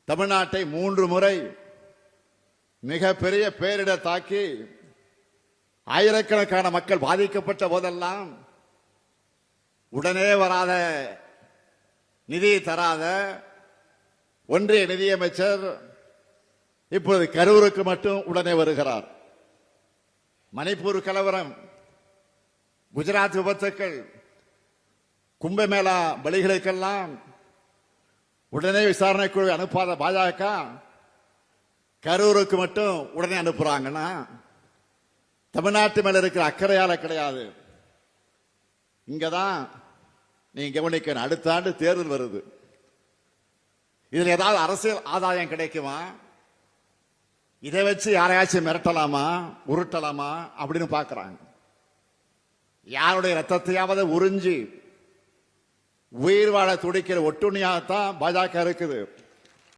தமிழ்நாட்டை 3 முறை மிகப்பெரிய பேரிடர் தாக்கி ஆயிரக்கணக்கான மக்கள் பாதிக்கப்பட்ட போதெல்லாம் உடனே வராத நிதி தராத ஒன்றிய நிதியமைச்சர் இப்பொழுது கரூருக்கு மட்டும் உடனே வருகிறார். மணிப்பூர் கலவரம், குஜராத் விபத்துக்கள், கும்பமேளா பலிகளுக்கெல்லாம் உடனே விசாரணை குழு அனுப்பாத பாஜக கரூருக்கு மட்டும் உடனே அனுப்புறாங்கன்னா தமிழ்நாட்டு மேல இருக்கிற அக்கறையால கிடையாது. இங்கதான் நீங்க கவனிக்கணும். அடுத்த ஆண்டு தேர்தல் வருது. இதுல ஏதாவது அரசியல் ஆதாயம் கிடைக்குமா? இதை வச்சு யாரையாச்சும் மிரட்டலாமா, உருட்டலாமா அப்படின்னு பாக்குறாங்க. யாருடைய ரத்தத்தையாவது உறிஞ்சி உயிர் வாழ துடிக்கிற ஒட்டுணியாகத்தான் பாஜக இருக்குது.